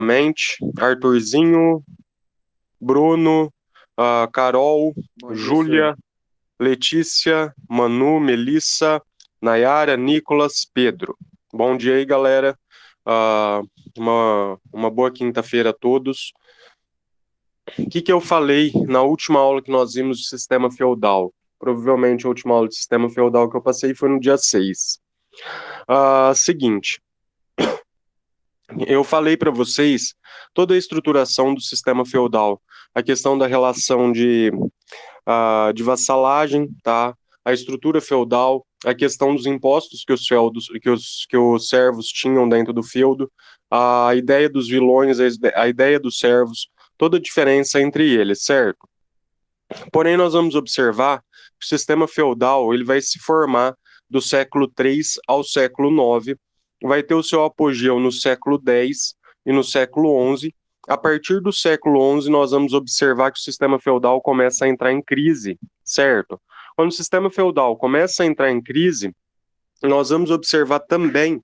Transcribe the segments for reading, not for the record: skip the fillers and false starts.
novamente, Arthurzinho, Bruno, Carol, Bom dia, senhor. Júlia, Letícia, Manu, Melissa, Nayara, Nicolas, Pedro. Bom dia aí, galera. Ah, uma boa quinta-feira a todos. O que eu falei na última aula que nós vimos de sistema feudal? Provavelmente a última aula de sistema feudal que eu passei foi no dia 6. Seguinte, eu falei para vocês toda a estruturação do sistema feudal, a questão da relação de vassalagem, tá? A estrutura feudal, a questão dos impostos que os servos tinham dentro do feudo, a ideia dos vilões, a ideia dos servos, toda a diferença entre eles, certo? Porém, nós vamos observar que o sistema feudal ele vai se formar do século III ao século IX, vai ter o seu apogeu no século X e no século XI. A partir do século XI, nós vamos observar que o sistema feudal começa a entrar em crise, certo? Quando o sistema feudal começa a entrar em crise, nós vamos observar também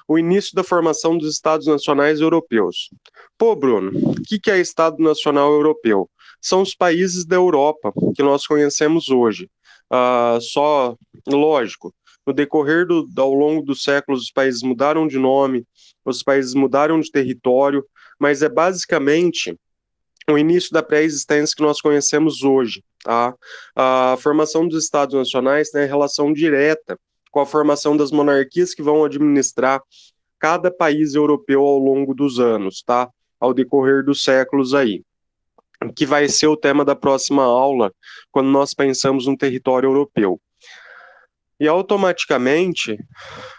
o início da formação dos Estados Nacionais Europeus. Pô, Bruno, o que é Estado Nacional Europeu? São os países da Europa que nós conhecemos hoje. Só, lógico, no decorrer ao longo dos séculos, os países mudaram de nome, os países mudaram de território, mas é basicamente o início da pré-existência que nós conhecemos hoje. Tá? A formação dos Estados Nacionais tem relação direta com a formação das monarquias que vão administrar cada país europeu ao longo dos anos, tá? Ao decorrer dos séculos aí, que vai ser o tema da próxima aula, quando nós pensamos no território europeu. E automaticamente,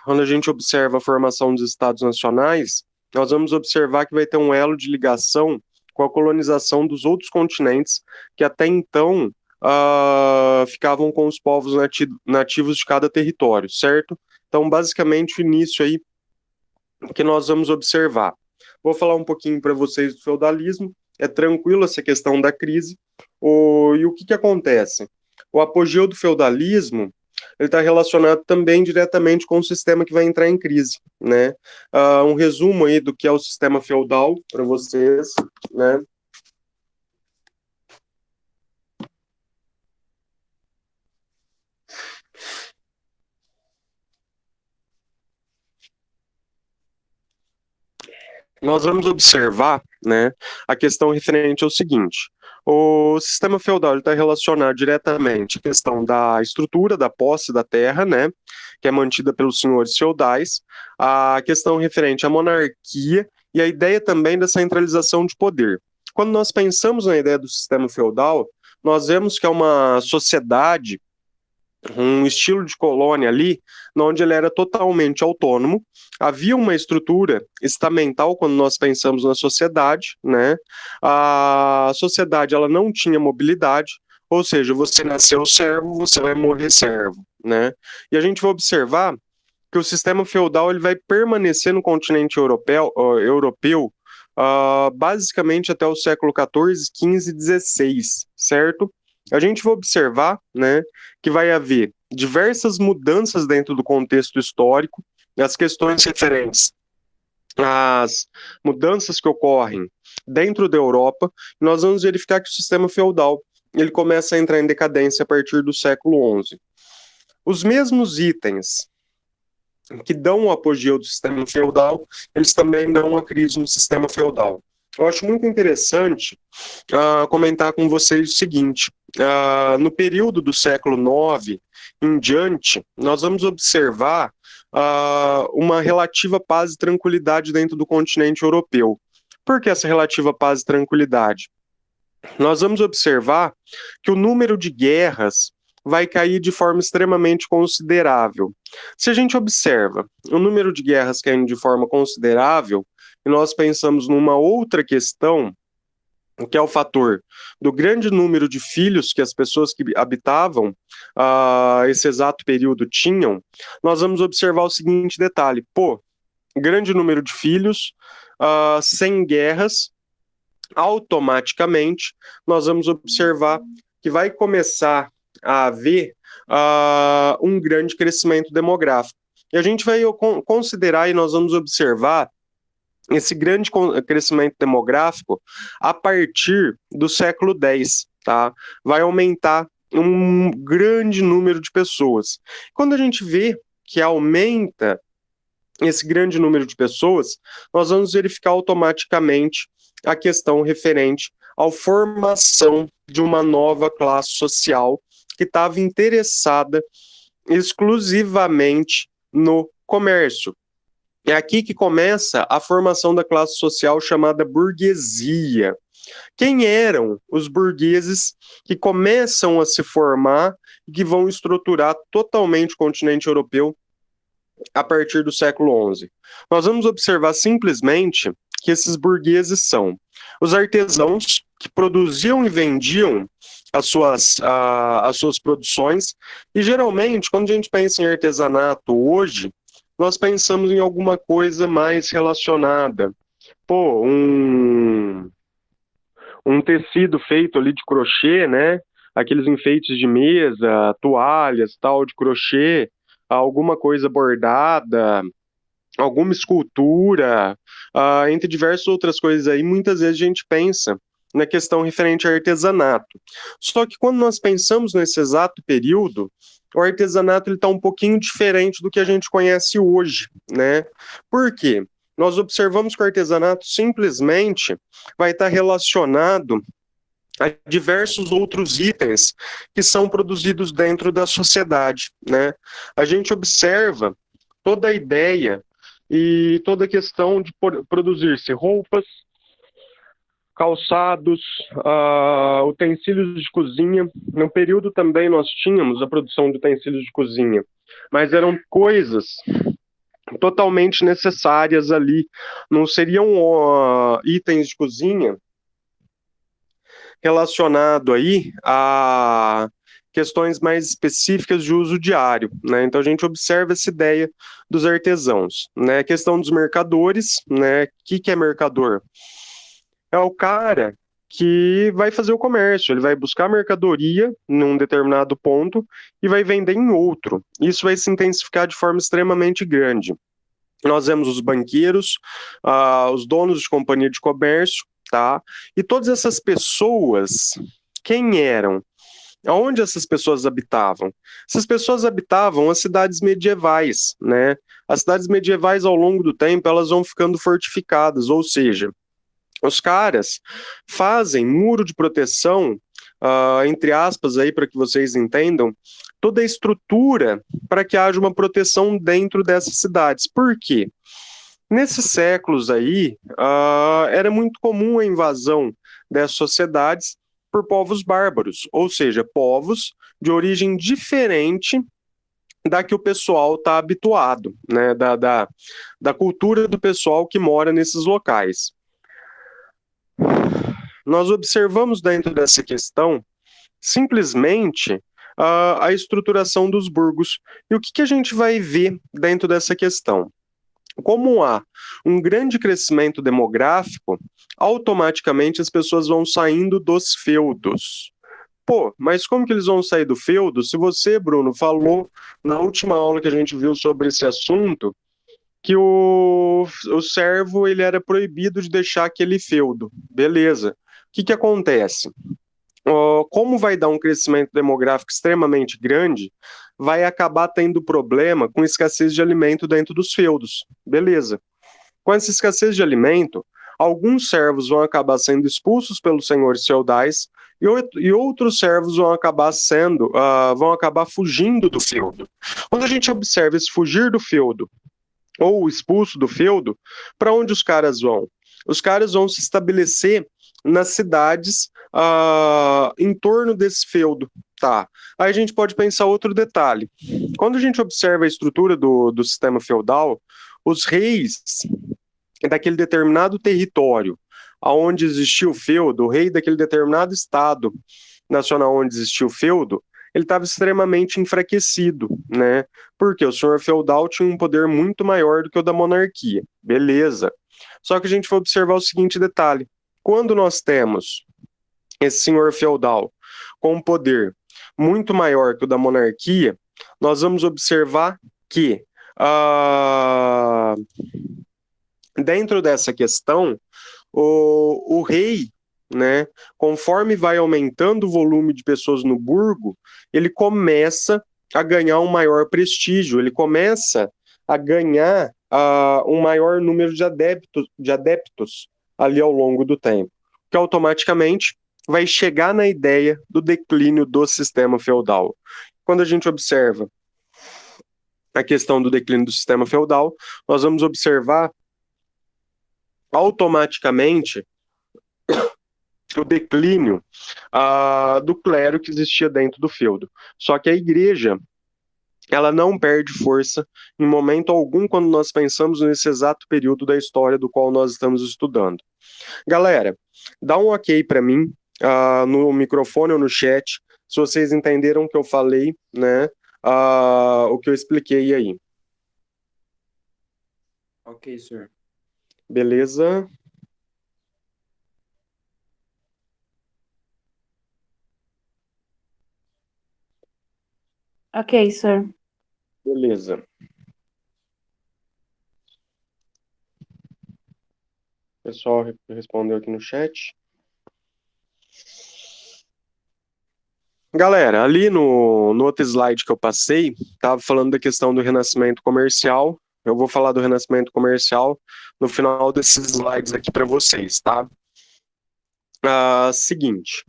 quando a gente observa a formação dos Estados Nacionais, nós vamos observar que vai ter um elo de ligação com a colonização dos outros continentes que até então ficavam com os povos nativos de cada território, certo? Então, basicamente, o início aí que nós vamos observar. Vou falar um pouquinho para vocês do feudalismo. É tranquilo essa questão da crise. E o que acontece? O apogeu do feudalismo ele está relacionado também diretamente com o sistema que vai entrar em crise, né? Um resumo aí do que é o sistema feudal para vocês, né? Nós vamos observar, né, a questão referente ao seguinte: o sistema feudal está relacionado diretamente à questão da estrutura da posse da terra, né, que é mantida pelos senhores feudais, a questão referente à monarquia e a ideia também da centralização de poder. Quando nós pensamos na ideia do sistema feudal, nós vemos que é uma sociedade um estilo de colônia ali, onde ele era totalmente autônomo. Havia uma estrutura estamental quando nós pensamos na sociedade, né? A sociedade ela não tinha mobilidade, ou seja, você nasceu servo, você vai morrer servo, né? E a gente vai observar que o sistema feudal ele vai permanecer no continente europeu basicamente até o século XIV, XV e XVI, certo? A gente vai observar, né, que vai haver diversas mudanças dentro do contexto histórico, as questões referentes às mudanças que ocorrem dentro da Europa, nós vamos verificar que o sistema feudal ele começa a entrar em decadência a partir do século XI. Os mesmos itens que dão o apogeu do sistema feudal, eles também dão uma crise no sistema feudal. Eu acho muito interessante comentar com vocês o seguinte: no período do século IX em diante, nós vamos observar uma relativa paz e tranquilidade dentro do continente europeu. Por que essa relativa paz e tranquilidade? Nós vamos observar que o número de guerras vai cair de forma extremamente considerável. Se a gente observa o número de guerras caindo de forma considerável, e nós pensamos numa outra questão, que é o fator do grande número de filhos que as pessoas que habitavam esse exato período tinham, nós vamos observar o seguinte detalhe: pô, grande número de filhos, sem guerras, automaticamente nós vamos observar que vai começar a haver um grande crescimento demográfico. E a gente vai considerar e nós vamos observar esse grande crescimento demográfico a partir do século X, tá? Vai aumentar um grande número de pessoas. Quando a gente vê que aumenta esse grande número de pessoas, nós vamos verificar automaticamente a questão referente à formação de uma nova classe social que estava interessada exclusivamente no comércio. É aqui que começa a formação da classe social chamada burguesia. Quem eram os burgueses que começam a se formar e que vão estruturar totalmente o continente europeu a partir do século XI? Nós vamos observar simplesmente que esses burgueses são os artesãos que produziam e vendiam as suas produções, e geralmente, quando a gente pensa em artesanato hoje, nós pensamos em alguma coisa mais relacionada. Pô, um tecido feito ali de crochê, né? Aqueles enfeites de mesa, toalhas, tal, de crochê, alguma coisa bordada, alguma escultura, entre diversas outras coisas aí, muitas vezes a gente pensa na questão referente ao artesanato. Só que quando nós pensamos nesse exato período, o artesanato está um pouquinho diferente do que a gente conhece hoje, né? Por quê? Nós observamos que o artesanato simplesmente vai estar relacionado a diversos outros itens que são produzidos dentro da sociedade, né? A gente observa toda a ideia e toda a questão de produzir-se roupas, calçados, utensílios de cozinha. No período também nós tínhamos a produção de utensílios de cozinha, mas eram coisas totalmente necessárias ali, não seriam itens de cozinha relacionado aí a questões mais específicas de uso diário, né? Então a gente observa essa ideia dos artesãos, né? A questão dos mercadores, né? O que é mercador? É o cara que vai fazer o comércio, ele vai buscar mercadoria num determinado ponto e vai vender em outro. Isso vai se intensificar de forma extremamente grande. Nós vemos os banqueiros, os donos de companhia de comércio, tá? E todas essas pessoas, quem eram? Onde essas pessoas habitavam? Essas pessoas habitavam as cidades medievais, né? As cidades medievais, ao longo do tempo, elas vão ficando fortificadas, ou seja, os caras fazem muro de proteção, entre aspas, aí para que vocês entendam, toda a estrutura para que haja uma proteção dentro dessas cidades. Por quê? Nesses séculos aí, era muito comum a invasão dessas sociedades por povos bárbaros, ou seja, povos de origem diferente da que o pessoal está habituado, né, da cultura do pessoal que mora nesses locais. Nós observamos dentro dessa questão simplesmente a estruturação dos burgos. E o que a gente vai ver dentro dessa questão? Como há um grande crescimento demográfico, automaticamente as pessoas vão saindo dos feudos. Pô, mas como que eles vão sair do feudo? Se você, Bruno, falou na última aula que a gente viu sobre esse assunto, que o servo ele era proibido de deixar aquele feudo. Beleza. O que acontece? Como vai dar um crescimento demográfico extremamente grande, vai acabar tendo problema com escassez de alimento dentro dos feudos. Beleza. Com essa escassez de alimento, alguns servos vão acabar sendo expulsos pelos senhores feudais e outros servos vão acabar fugindo do feudo. Quando a gente observa esse fugir do feudo ou expulso do feudo, para onde os caras vão? Os caras vão se estabelecer nas cidades em torno desse feudo. Tá. Aí a gente pode pensar outro detalhe. Quando a gente observa a estrutura do sistema feudal, os reis daquele determinado território onde existia o feudo, o rei daquele determinado estado nacional onde existia o feudo, ele estava extremamente enfraquecido, né? Porque o senhor feudal tinha um poder muito maior do que o da monarquia. Beleza. Só que a gente vai observar o seguinte detalhe. Quando nós temos esse senhor feudal com um poder muito maior que o da monarquia, nós vamos observar que Dentro dessa questão, o rei, né, conforme vai aumentando o volume de pessoas no burgo, ele começa a ganhar um maior prestígio, ele começa a ganhar um maior número de adeptos ali ao longo do tempo, que automaticamente vai chegar na ideia do declínio do sistema feudal. Quando a gente observa a questão do declínio do sistema feudal, nós vamos observar automaticamente o declínio do clero que existia dentro do feudo. Só que a igreja, ela não perde força em momento algum quando nós pensamos nesse exato período da história do qual nós estamos estudando. Galera, dá um ok para mim no microfone ou no chat, se vocês entenderam o que eu falei, né? O que eu expliquei aí. Ok, senhor. Beleza? Ok, senhor. Beleza. O pessoal respondeu aqui no chat. Galera, ali no outro slide que eu passei, estava falando da questão do renascimento comercial. Eu vou falar do renascimento comercial no final desses slides aqui para vocês, tá? Seguinte,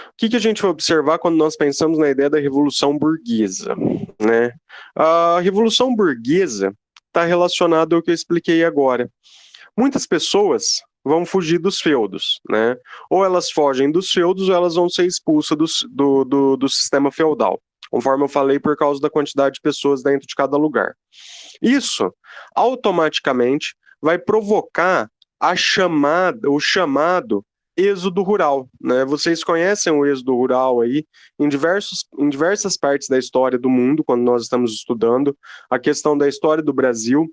o que a gente vai observar quando nós pensamos na ideia da Revolução Burguesa, né? A Revolução Burguesa está relacionada ao que eu expliquei agora. Muitas pessoas vão fugir dos feudos, né? Ou elas fogem dos feudos ou elas vão ser expulsas do sistema feudal, conforme eu falei, por causa da quantidade de pessoas dentro de cada lugar. Isso automaticamente vai provocar o chamado êxodo rural, né? Vocês conhecem o êxodo rural aí em diversas partes da história do mundo, quando nós estamos estudando a questão da história do Brasil,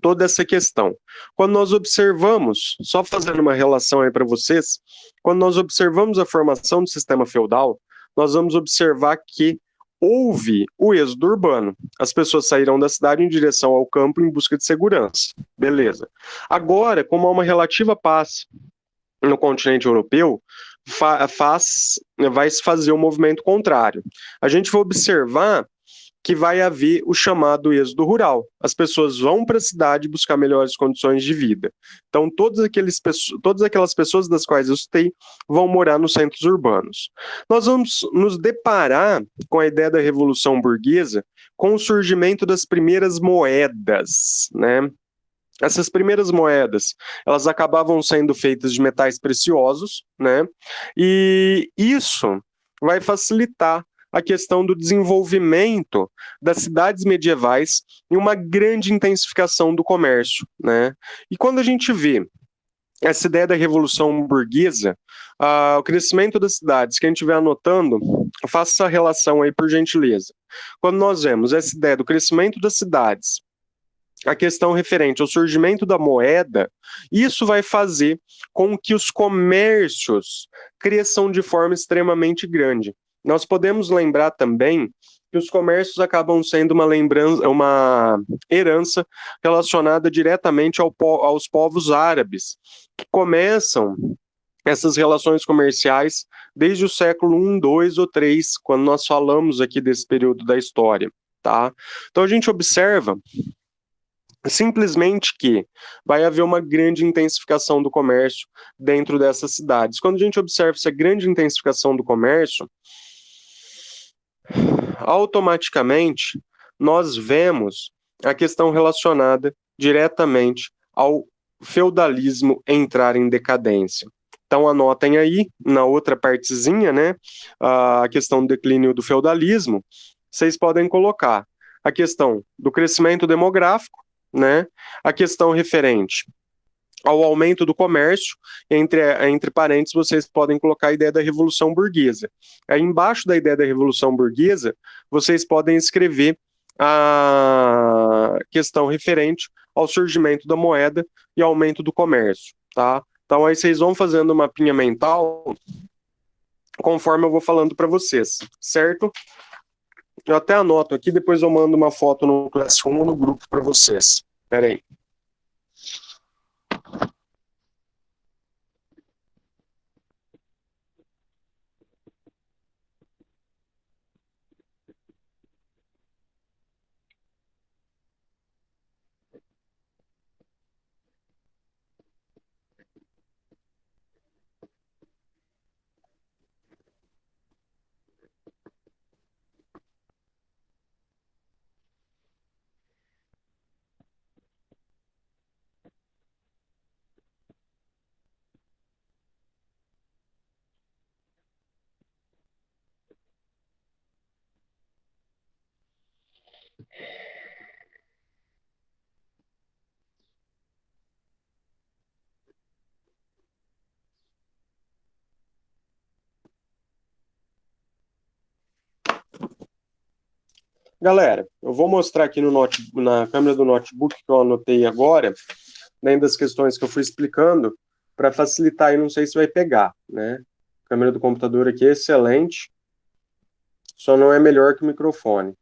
toda essa questão. Quando nós observamos, só fazendo uma relação aí para vocês, quando nós observamos a formação do sistema feudal, nós vamos observar que houve o êxodo urbano. As pessoas saíram da cidade em direção ao campo em busca de segurança. Beleza. Agora, como há uma relativa paz no continente europeu, vai se fazer um movimento contrário. A gente vai observar que vai haver o chamado êxodo rural. As pessoas vão para a cidade buscar melhores condições de vida. Então, todas aquelas pessoas das quais eu citei vão morar nos centros urbanos. Nós vamos nos deparar com a ideia da Revolução Burguesa com o surgimento das primeiras moedas, né? Essas primeiras moedas, elas acabavam sendo feitas de metais preciosos, né? E isso vai facilitar a questão do desenvolvimento das cidades medievais e uma grande intensificação do comércio, né? E quando a gente vê essa ideia da Revolução Burguesa, o crescimento das cidades, quem estiver anotando, faça essa relação aí, por gentileza. Quando nós vemos essa ideia do crescimento das cidades, a questão referente ao surgimento da moeda, isso vai fazer com que os comércios cresçam de forma extremamente grande. Nós podemos lembrar também que os comércios acabam sendo uma herança relacionada diretamente aos povos árabes, que começam essas relações comerciais desde o século I, II ou III, quando nós falamos aqui desse período da história, tá? Então a gente observa simplesmente que vai haver uma grande intensificação do comércio dentro dessas cidades. Quando a gente observa essa grande intensificação do comércio, automaticamente nós vemos a questão relacionada diretamente ao feudalismo entrar em decadência. Então anotem aí, na outra partezinha, né, a questão do declínio do feudalismo, vocês podem colocar a questão do crescimento demográfico, né, a questão referente ao aumento do comércio, entre parênteses, vocês podem colocar a ideia da Revolução Burguesa. Aí embaixo da ideia da Revolução Burguesa, vocês podem escrever a questão referente ao surgimento da moeda e aumento do comércio, tá? Então aí vocês vão fazendo uma mapinha mental conforme eu vou falando para vocês, certo? Eu até anoto aqui, depois eu mando uma foto no Classroom ou no grupo para vocês. Espera aí. Galera, eu vou mostrar aqui na câmera do notebook que eu anotei agora, dentro das questões que eu fui explicando, para facilitar aí, não sei se vai pegar, né? A câmera do computador aqui é excelente, só não é melhor que o microfone.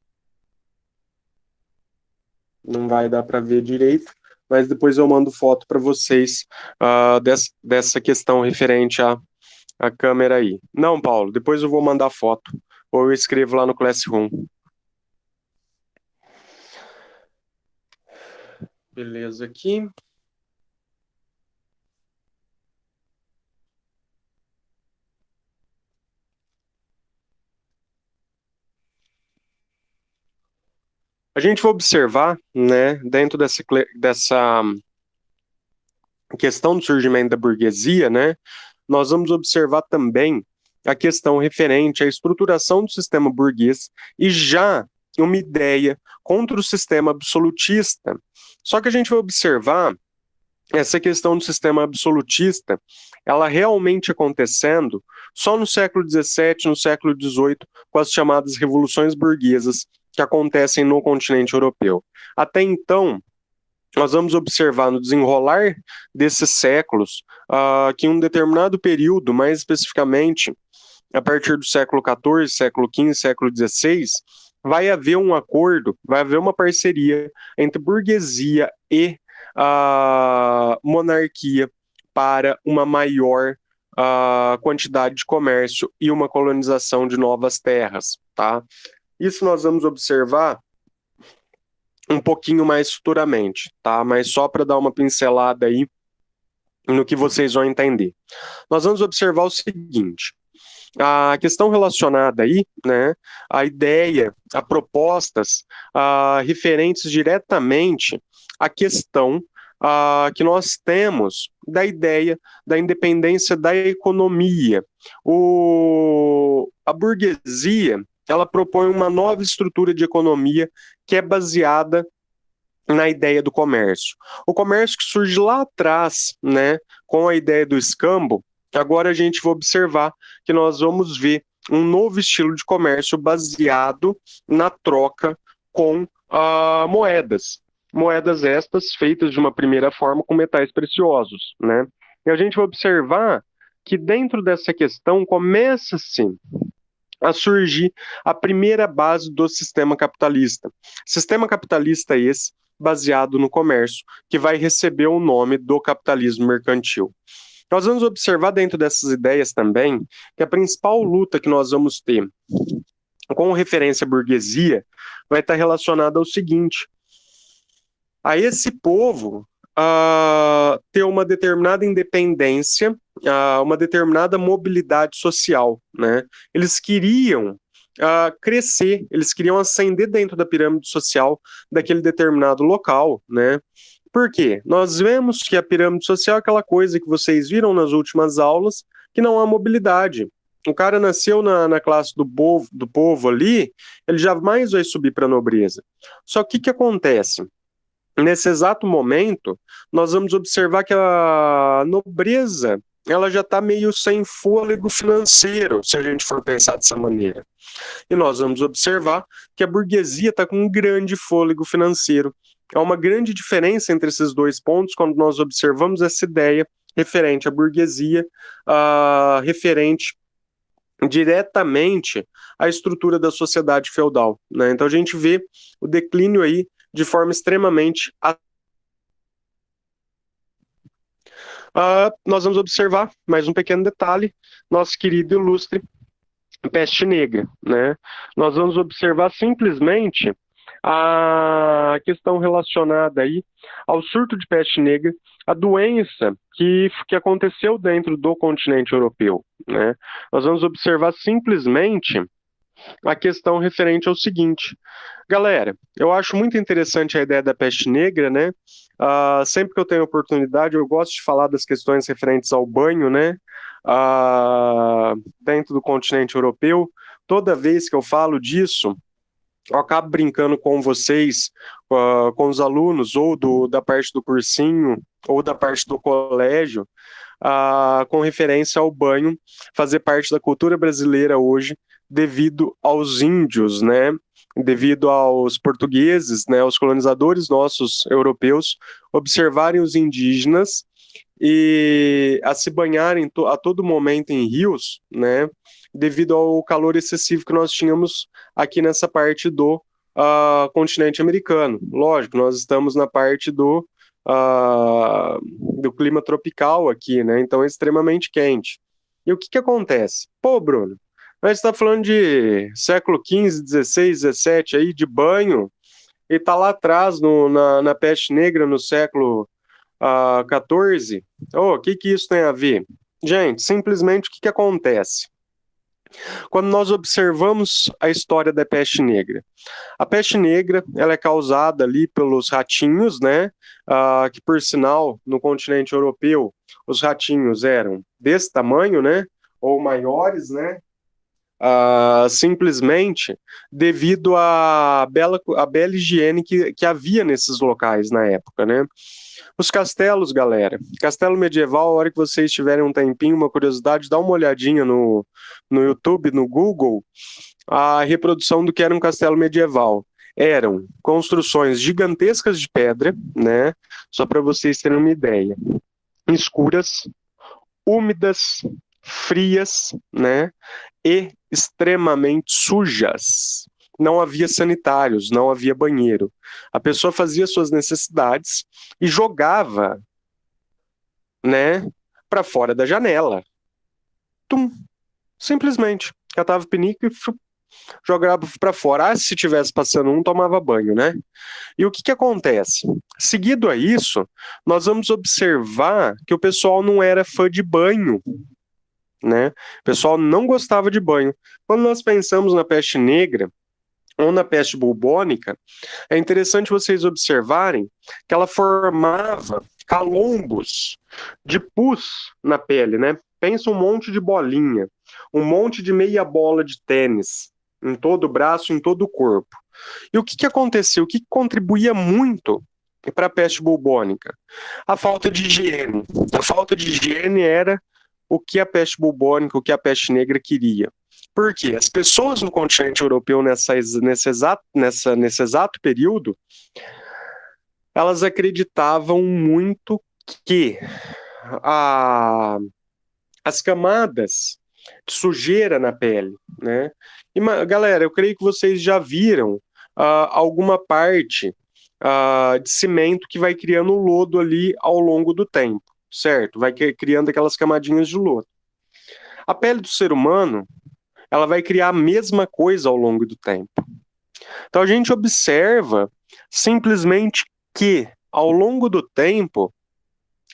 Não vai dar para ver direito, mas depois eu mando foto para vocês dessa questão referente à câmera aí. Não, Paulo, depois eu vou mandar foto, ou eu escrevo lá no Classroom. Beleza aqui. A gente vai observar, né, dentro dessa questão do surgimento da burguesia, né, nós vamos observar também a questão referente à estruturação do sistema burguês e já uma ideia contra o sistema absolutista. Só que a gente vai observar essa questão do sistema absolutista, ela realmente acontecendo só no século XVII, no século XVIII, com as chamadas revoluções burguesas que acontecem no continente europeu. Até então, nós vamos observar no desenrolar desses séculos que em um determinado período, mais especificamente a partir do século XIV, século XV, século XVI, vai haver um acordo, vai haver uma parceria entre burguesia e monarquia para uma maior quantidade de comércio e uma colonização de novas terras, tá? Isso nós vamos observar um pouquinho mais futuramente, tá? Mas só para dar uma pincelada aí no que vocês vão entender. Nós vamos observar o seguinte: a questão relacionada aí, né, a ideia, a propostas referentes diretamente à questão que nós temos da ideia da independência da economia. A burguesia, ela propõe uma nova estrutura de economia que é baseada na ideia do comércio. O comércio que surge lá atrás, né, com a ideia do escambo, agora a gente vai observar que nós vamos ver um novo estilo de comércio baseado na troca com moedas. Moedas estas feitas de uma primeira forma com metais preciosos, né? E a gente vai observar que dentro dessa questão começa-se a surgir a primeira base do sistema capitalista. Sistema capitalista esse baseado no comércio, que vai receber o nome do capitalismo mercantil. Nós vamos observar dentro dessas ideias também que a principal luta que nós vamos ter com referência à burguesia vai estar relacionada ao seguinte: a esse povo ter uma determinada independência, uma determinada mobilidade social, né? Eles queriam crescer, eles queriam ascender dentro da pirâmide social daquele determinado local, né? Por quê? Nós vemos que a pirâmide social é aquela coisa que vocês viram nas últimas aulas, que não há mobilidade. O cara nasceu na classe do povo ali, ele jamais vai subir para a nobreza. Só que o que acontece? Nesse exato momento, nós vamos observar que a nobreza ela já está meio sem fôlego financeiro, se a gente for pensar dessa maneira. E nós vamos observar que a burguesia está com um grande fôlego financeiro. Há uma grande diferença entre esses dois pontos quando nós observamos essa ideia referente à burguesia, referente diretamente à estrutura da sociedade feudal, né? Então a gente vê o declínio aí de forma extremamente. Nós vamos observar mais um pequeno detalhe, nosso querido ilustre peste negra, né? Nós vamos observar simplesmente a questão relacionada aí ao surto de peste negra, a doença que aconteceu dentro do continente europeu, né? Nós vamos observar simplesmente a questão referente ao seguinte: galera, eu acho muito interessante a ideia da peste negra, né? Sempre que eu tenho oportunidade, eu gosto de falar das questões referentes ao banho, né? Dentro do continente europeu. Toda vez que eu falo disso, eu acabo brincando com vocês, com os alunos, ou da parte do cursinho, ou da parte do colégio, com referência ao banho fazer parte da cultura brasileira hoje, devido aos índios, né? devido aos portugueses, né, os colonizadores nossos europeus, observarem os indígenas e a se banharem a todo momento em rios, né, devido ao calor excessivo que nós tínhamos aqui nessa parte do continente americano. Lógico, nós estamos na parte do clima tropical aqui, né, então é extremamente quente. E o que que acontece? Pô, Bruno, a gente está falando de século XV, XVI, XVII, aí, de banho, e tá lá atrás, na peste negra, no século 14. Oh, o que que isso tem a ver? Gente, simplesmente o que que acontece? Quando nós observamos a história da peste negra, a peste negra ela é causada ali pelos ratinhos, né? Que por sinal no continente europeu os ratinhos eram desse tamanho, né? Ou maiores, né? Simplesmente devido à bela higiene que havia nesses locais na época, né? Os castelos, galera. Castelo medieval, a hora que vocês tiverem um tempinho, uma curiosidade, dá uma olhadinha no YouTube, no Google, a reprodução do que era um castelo medieval. Eram construções gigantescas de pedra, né? Só para vocês terem uma ideia. Escuras, úmidas, frias, né? E extremamente sujas. Não havia sanitários, não havia banheiro. A pessoa fazia suas necessidades e jogava, né, para fora da janela. Tum, simplesmente. Catava o pinico e jogava para fora. Se tivesse passando um, tomava banho, né? E o que que acontece? Seguido a isso, nós vamos observar que o pessoal não era fã de banho, né? O pessoal não gostava de banho. Quando nós pensamos na peste negra ou na peste bubônica, é interessante vocês observarem que ela formava calombos de pus na pele, né? Pensa um monte de bolinha, um monte de meia bola de tênis em todo o braço, em todo o corpo. E o que que aconteceu? O que contribuía muito para a peste bubônica? A falta de higiene. A falta de higiene era o que a peste bubônica, o que a peste negra queria. Por quê? As pessoas no continente europeu nesse exato período, elas acreditavam muito que as camadas de sujeira na pele, né? E, galera, eu creio que vocês já viram alguma parte de cimento que vai criando lodo ali ao longo do tempo, certo? Vai criando aquelas camadinhas de lodo. A pele do ser humano, ela vai criar a mesma coisa ao longo do tempo. Então a gente observa simplesmente que, ao longo do tempo,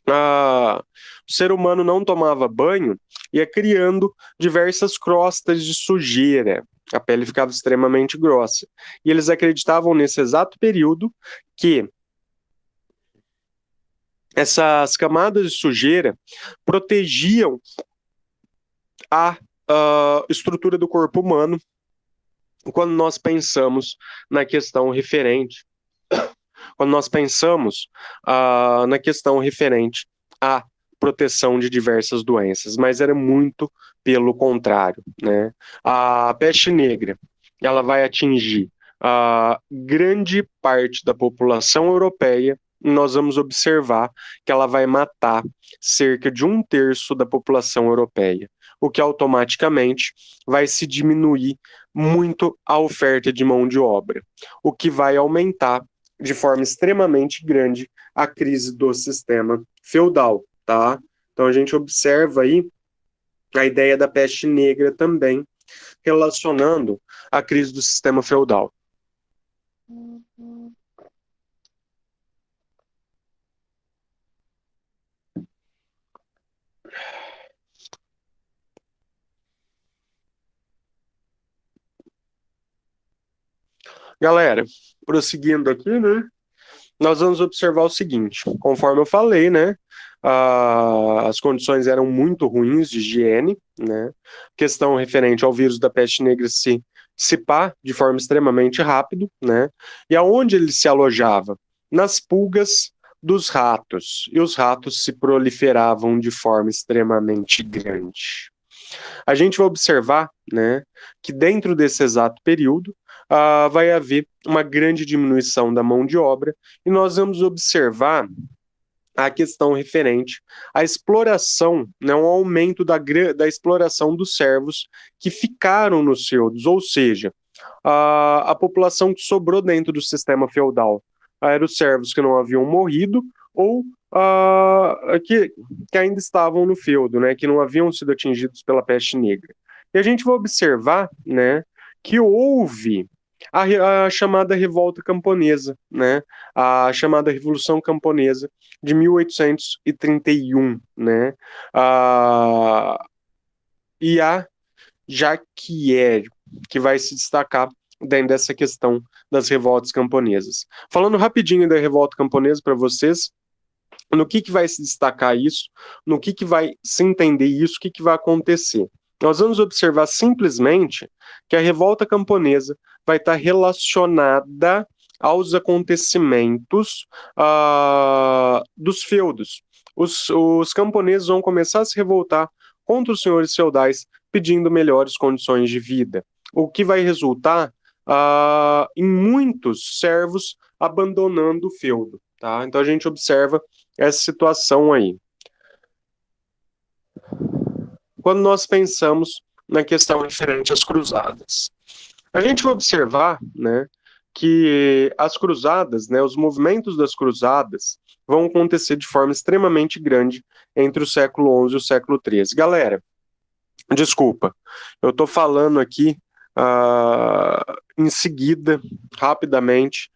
o ser humano não tomava banho e ia criando diversas crostas de sujeira. A pele ficava extremamente grossa. E eles acreditavam nesse exato período que essas camadas de sujeira protegiam a estrutura do corpo humano quando nós pensamos na questão referente na questão referente à proteção de diversas doenças, mas era muito pelo contrário, né? A peste negra, ela vai atingir a grande parte da população europeia. Nós vamos observar que ela vai matar cerca de 1/3 da população europeia, o que automaticamente vai se diminuir muito a oferta de mão de obra, o que vai aumentar de forma extremamente grande a crise do sistema feudal, tá? Então a gente observa aí a ideia da peste negra também relacionando a crise do sistema feudal. Galera, prosseguindo aqui, né? Nós vamos observar o seguinte, conforme eu falei, né? As condições eram muito ruins de higiene, né? Questão referente ao vírus da peste negra se dissipar de forma extremamente rápido, né? E aonde ele se alojava? Nas pulgas dos ratos. E os ratos se proliferavam de forma extremamente grande. A gente vai observar, né, que dentro desse exato período, vai haver uma grande diminuição da mão de obra e nós vamos observar a questão referente à exploração, né, um aumento da exploração dos servos que ficaram nos feudos, ou seja, a população que sobrou dentro do sistema feudal eram os servos que não haviam morrido ou que ainda estavam no feudo, né, que não haviam sido atingidos pela peste negra. E a gente vai observar, né, que houve a chamada Revolta Camponesa, né, a chamada Revolução Camponesa de 1831, né, e a Jacquier, que vai se destacar dentro dessa questão das revoltas camponesas. Falando rapidinho da revolta camponesa para vocês, no que vai se destacar isso, no que vai se entender isso, o que vai acontecer. Nós vamos observar simplesmente que a revolta camponesa vai estar relacionada aos acontecimentos dos feudos. Os camponeses vão começar a se revoltar contra os senhores feudais, pedindo melhores condições de vida, o que vai resultar em muitos servos abandonando o feudo. Tá? Então a gente observa essa situação aí. Quando nós pensamos na questão referente às cruzadas, a gente vai observar, né, que as cruzadas, né, os movimentos das cruzadas vão acontecer de forma extremamente grande entre o século XI e o século XIII. Galera, desculpa, eu estou falando aqui em seguida, rapidamente.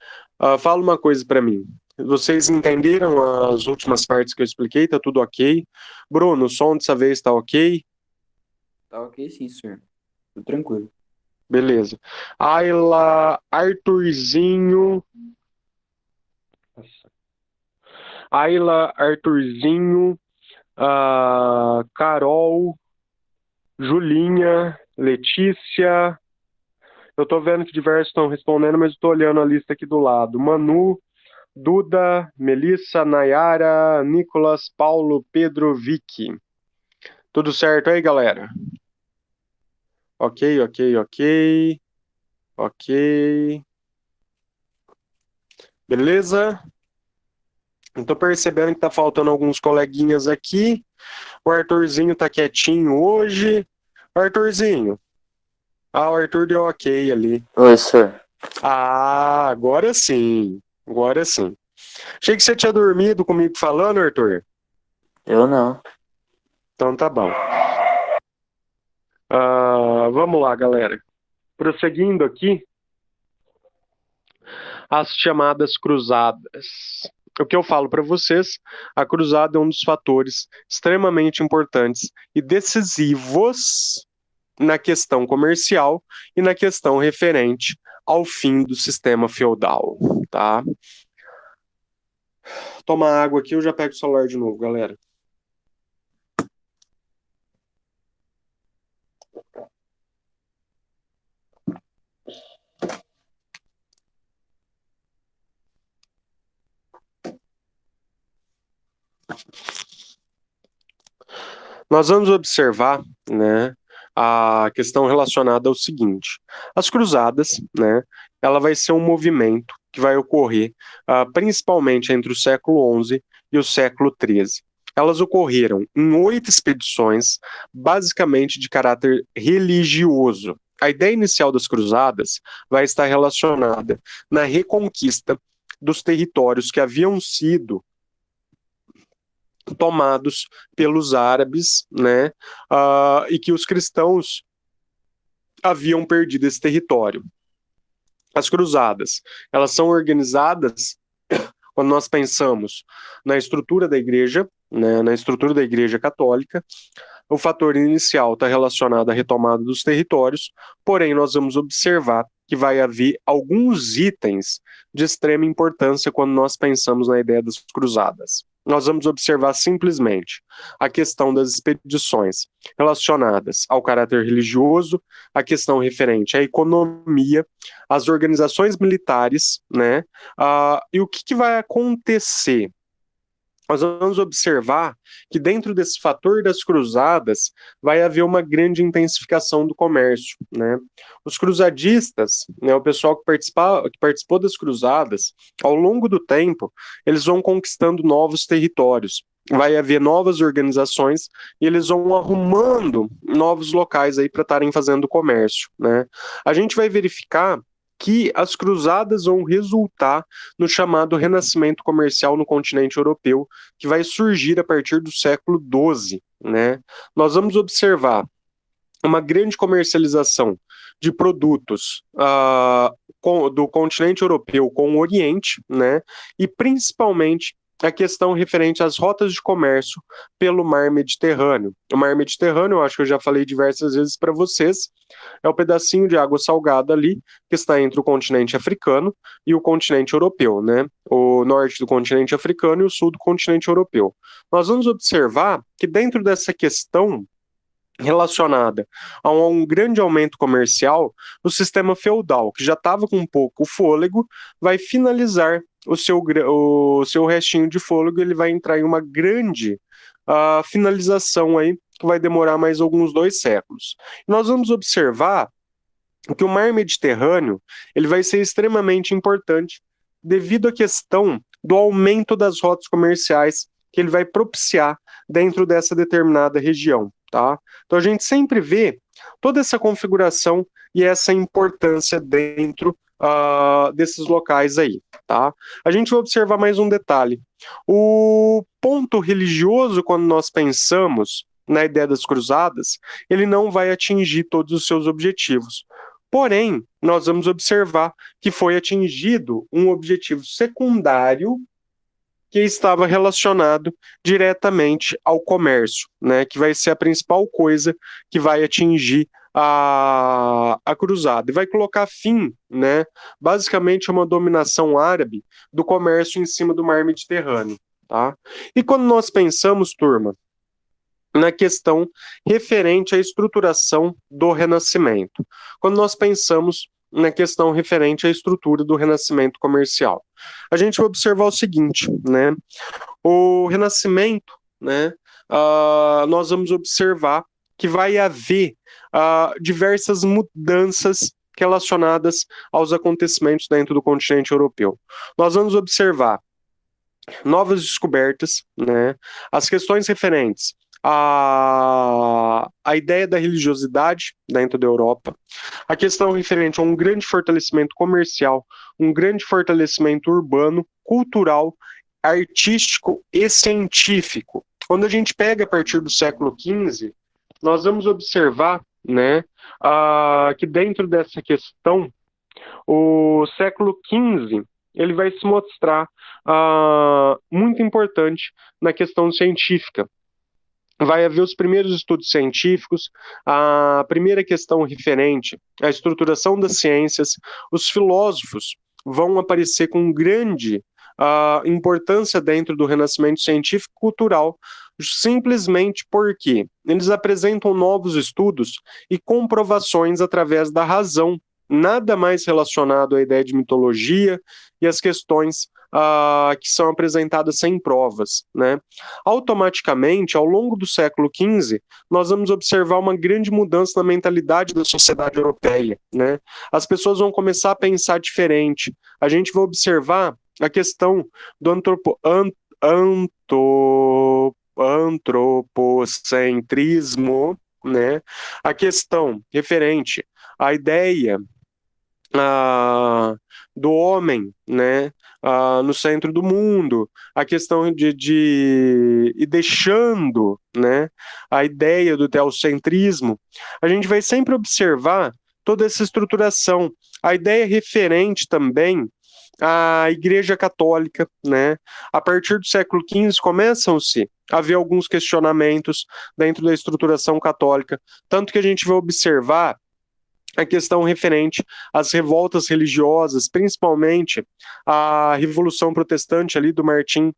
Fala uma coisa para mim. Vocês entenderam as últimas partes que eu expliquei? Tá tudo ok? Bruno, o som dessa vez tá ok? Tá ok, sim, senhor. Tudo tranquilo. Beleza. Ayla, Arthurzinho. Ayla, Arthurzinho, Carol, Julinha, Letícia. Eu tô vendo que diversos estão respondendo, mas eu tô olhando a lista aqui do lado. Manu, Duda, Melissa, Nayara, Nicolas, Paulo, Pedro, Vicky. Tudo certo aí, galera? Ok, ok, ok. Ok. Beleza? Eu tô percebendo que tá faltando alguns coleguinhas aqui. O Arthurzinho tá quietinho hoje. Arthurzinho. O Arthur deu ok ali. Oi, senhor. Agora sim. Agora sim. Achei que você tinha dormido comigo falando, Arthur. Eu não. Então tá bom. Vamos lá, galera. Prosseguindo aqui, as chamadas cruzadas. O que eu falo para vocês, a cruzada é um dos fatores extremamente importantes e decisivos na questão comercial e na questão referente ao fim do sistema feudal, tá? Toma água aqui, eu já pego o celular de novo, galera. Nós vamos observar, né, a questão relacionada ao seguinte: as cruzadas, né, ela vai ser um movimento que vai ocorrer principalmente entre o século XI e o século XIII. Elas ocorreram em 8 expedições, basicamente de caráter religioso. A ideia inicial das cruzadas vai estar relacionada na reconquista dos territórios que haviam sido tomados pelos árabes, né, e que os cristãos haviam perdido esse território. As cruzadas, elas são organizadas quando nós pensamos na estrutura da igreja, né, na estrutura da igreja católica. O fator inicial está relacionado à retomada dos territórios, porém nós vamos observar que vai haver alguns itens de extrema importância quando nós pensamos na ideia das cruzadas. Nós vamos observar simplesmente a questão das expedições relacionadas ao caráter religioso, a questão referente à economia, às organizações militares, né? E o que vai acontecer nós vamos observar que dentro desse fator das cruzadas vai haver uma grande intensificação do comércio, né? Os cruzadistas, né, o pessoal que participou das cruzadas, ao longo do tempo, eles vão conquistando novos territórios. Vai haver novas organizações e eles vão arrumando novos locais aí para estarem fazendo comércio, né? A gente vai verificar que as cruzadas vão resultar no chamado renascimento comercial no continente europeu, que vai surgir a partir do século XII, né? Nós vamos observar uma grande comercialização de produtos do continente europeu com o Oriente, né? E principalmente a questão referente às rotas de comércio pelo Mar Mediterrâneo. O Mar Mediterrâneo, eu acho que eu já falei diversas vezes para vocês, é o pedacinho de água salgada ali que está entre o continente africano e o continente europeu, né? O norte do continente africano e o sul do continente europeu. Nós vamos observar que dentro dessa questão relacionada a um grande aumento comercial, o sistema feudal, que já estava com um pouco fôlego, vai finalizar o seu restinho de fôlego, ele vai entrar em uma grande finalização aí, que vai demorar mais alguns 2 séculos. Nós vamos observar que o mar Mediterrâneo ele vai ser extremamente importante devido à questão do aumento das rotas comerciais que ele vai propiciar dentro dessa determinada região, tá? Então a gente sempre vê toda essa configuração e essa importância dentro desses locais aí, tá? A gente vai observar mais um detalhe. O ponto religioso, quando nós pensamos na ideia das cruzadas, ele não vai atingir todos os seus objetivos. Porém, nós vamos observar que foi atingido um objetivo secundário que estava relacionado diretamente ao comércio, né, que vai ser a principal coisa que vai atingir a cruzada, e vai colocar fim, né, basicamente a uma dominação árabe do comércio em cima do mar Mediterrâneo. Tá? E quando nós pensamos, turma, na questão referente à estruturação do Renascimento, quando nós pensamos na questão referente à estrutura do Renascimento comercial, a gente vai observar o seguinte, né? O Renascimento, né? Nós vamos observar que vai haver diversas mudanças relacionadas aos acontecimentos dentro do continente europeu. Nós vamos observar novas descobertas, né? As questões referentes a ideia da religiosidade dentro da Europa, a questão referente a um grande fortalecimento comercial, um grande fortalecimento urbano, cultural, artístico e científico. Quando a gente pega a partir do século XV, nós vamos observar, né, que dentro dessa questão, o século XV ele vai se mostrar muito importante na questão científica. Vai haver os primeiros estudos científicos, a primeira questão referente à estruturação das ciências, os filósofos vão aparecer com grande importância dentro do renascimento científico e cultural, simplesmente porque eles apresentam novos estudos e comprovações através da razão, nada mais relacionado à ideia de mitologia e às questões que são apresentadas sem provas, né? Automaticamente, ao longo do século XV, nós vamos observar uma grande mudança na mentalidade da sociedade europeia, né? As pessoas vão começar a pensar diferente. A gente vai observar a questão do antropocentrismo, né? A questão referente à ideia do homem, né, no centro do mundo, a questão e deixando, né, a ideia do teocentrismo, a gente vai sempre observar toda essa estruturação, a ideia referente também à Igreja Católica, né, a partir do século XV começam-se a haver alguns questionamentos dentro da estruturação católica, tanto que a gente vai observar a questão referente às revoltas religiosas, principalmente a Revolução Protestante ali do Martim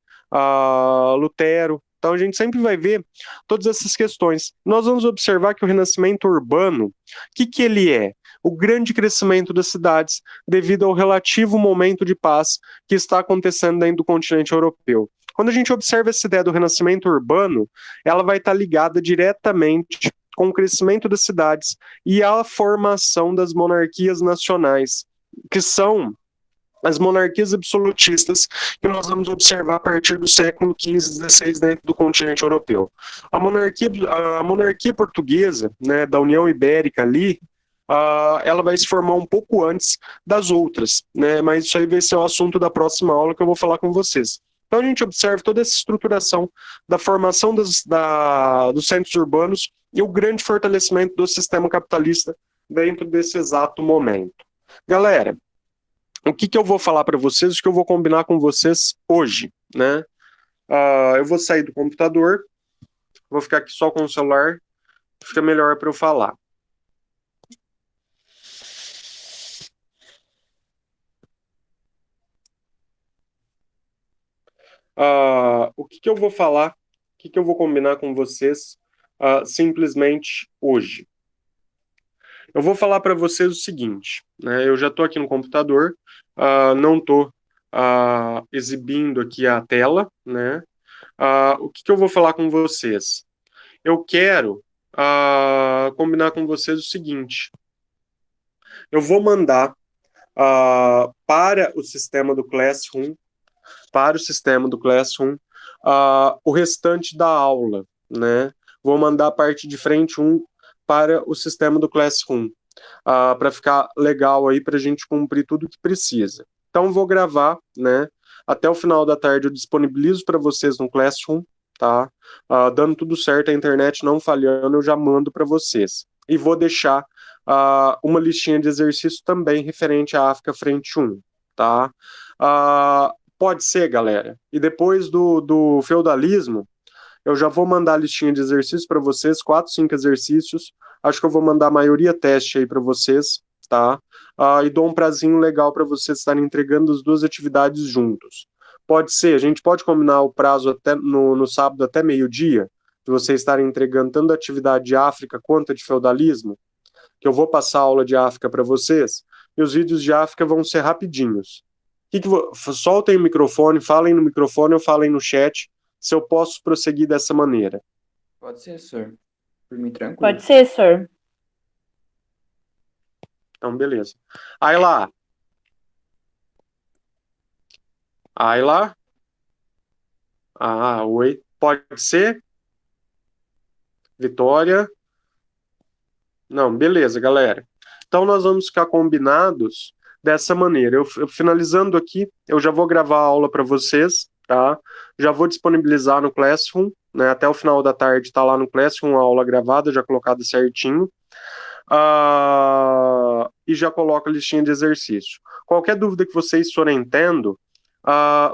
Lutero. Então a gente sempre vai ver todas essas questões. Nós vamos observar que o renascimento urbano, o que ele é? O grande crescimento das cidades devido ao relativo momento de paz que está acontecendo dentro do continente europeu. Quando a gente observa essa ideia do renascimento urbano, ela vai estar ligada diretamente com o crescimento das cidades e a formação das monarquias nacionais, que são as monarquias absolutistas que nós vamos observar a partir do século XV, XVI dentro do continente europeu. A monarquia portuguesa, né, da União Ibérica ali, ela vai se formar um pouco antes das outras, né, mas isso aí vai ser o assunto da próxima aula que eu vou falar com vocês. Então a gente observa toda essa estruturação da formação dos centros urbanos e o grande fortalecimento do sistema capitalista dentro desse exato momento. Galera, o que eu vou falar para vocês, o que eu vou combinar com vocês hoje, né? Eu vou sair do computador, vou ficar aqui só com o celular, fica melhor para eu falar. O que eu vou falar, o que eu vou combinar com vocês simplesmente hoje? Eu vou falar para vocês o seguinte, né? Eu já estou aqui no computador, não estou exibindo aqui a tela, né? O que eu vou falar com vocês? Eu quero combinar com vocês o seguinte: eu vou mandar para o sistema do Classroom, o restante da aula, né? Vou mandar a parte de frente 1 para o sistema do Classroom, para ficar legal aí, para a gente cumprir tudo que precisa. Então, vou gravar, né? Até o final da tarde eu disponibilizo para vocês no Classroom, tá? Dando tudo certo, a internet não falhando, eu já mando para vocês. E vou deixar uma listinha de exercício também referente à África Frente 1, tá? Pode ser, galera. E depois do feudalismo, eu já vou mandar a listinha de exercícios para vocês, 4, 5 exercícios. Acho que eu vou mandar a maioria teste aí para vocês, tá? E dou um prazinho legal para vocês estarem entregando as duas atividades juntos. Pode ser, a gente pode combinar o prazo até no sábado até meio-dia, de vocês estarem entregando tanto a atividade de África quanto a de feudalismo, que eu vou passar a aula de África para vocês, e os vídeos de África vão ser rapidinhos. Soltem o microfone, falem no microfone ou falem no chat, se eu posso prosseguir dessa maneira. Pode ser, senhor. Por mim, tranquilo. Pode ser, senhor. Então, beleza. Ayla. Ayla? Oi. Pode ser? Vitória? Não, beleza, galera. Então, nós vamos ficar combinados dessa maneira. Eu finalizando aqui, eu já vou gravar a aula para vocês, tá? Já vou disponibilizar no Classroom, né? Até o final da tarde tá lá no Classroom a aula gravada, já colocada certinho. E já coloco a listinha de exercício. Qualquer dúvida que vocês forem tendo,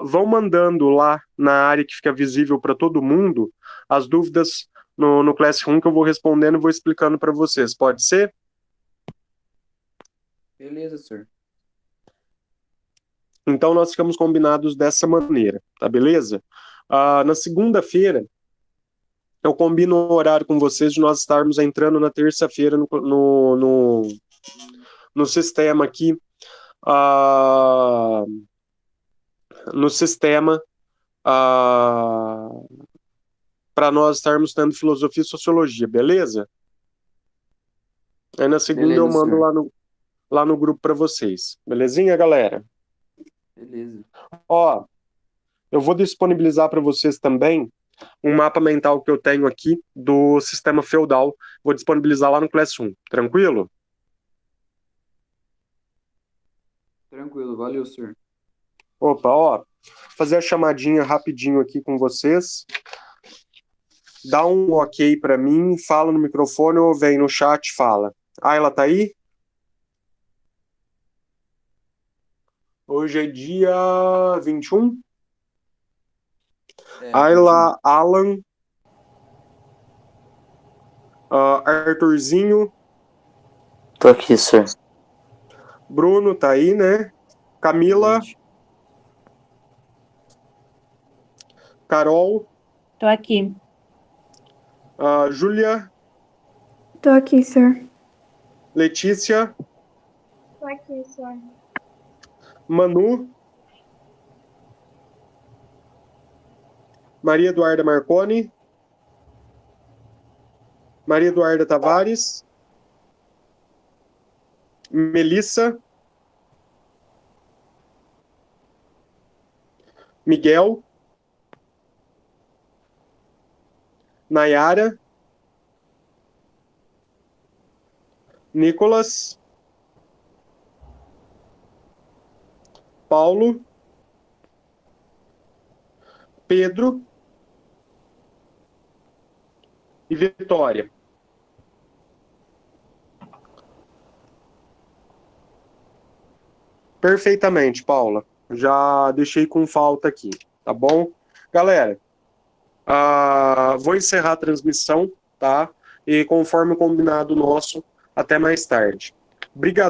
vão mandando lá na área que fica visível para todo mundo as dúvidas no Classroom que eu vou respondendo e vou explicando para vocês. Pode ser? Beleza, senhor. Então nós ficamos combinados dessa maneira, tá beleza? Na segunda-feira, eu combino o horário com vocês de nós estarmos entrando na terça-feira no sistema aqui, no sistema para nós estarmos tendo filosofia e sociologia, beleza? Aí na segunda Beleza, eu mando senhor. lá no grupo para vocês. Belezinha, galera? Beleza. Ó, eu vou disponibilizar para vocês também um mapa mental que eu tenho aqui do sistema feudal. Vou disponibilizar lá no Classroom. Tranquilo? Tranquilo, valeu, senhor. Opa, ó, fazer a chamadinha rapidinho aqui com vocês. Dá um ok para mim, fala no microfone ou vem no chat, fala. Ayla tá aí? Hoje é dia 21. Ayla, Alan, Arthurzinho. Tô aqui, senhor. Bruno tá aí, né? Camila, Presente. Carol, Tô aqui. Júlia, Tô aqui, senhor. Letícia, Tô aqui, senhor. Manu, Maria Eduarda Marconi. Maria Eduarda Tavares. Melissa. Miguel. Nayara. Nicolas. Paulo. Pedro. E Vitória. Perfeitamente, Paula. Já deixei com falta aqui, tá bom? Galera, vou encerrar a transmissão, tá? E conforme o combinado nosso, até mais tarde. Obrigado.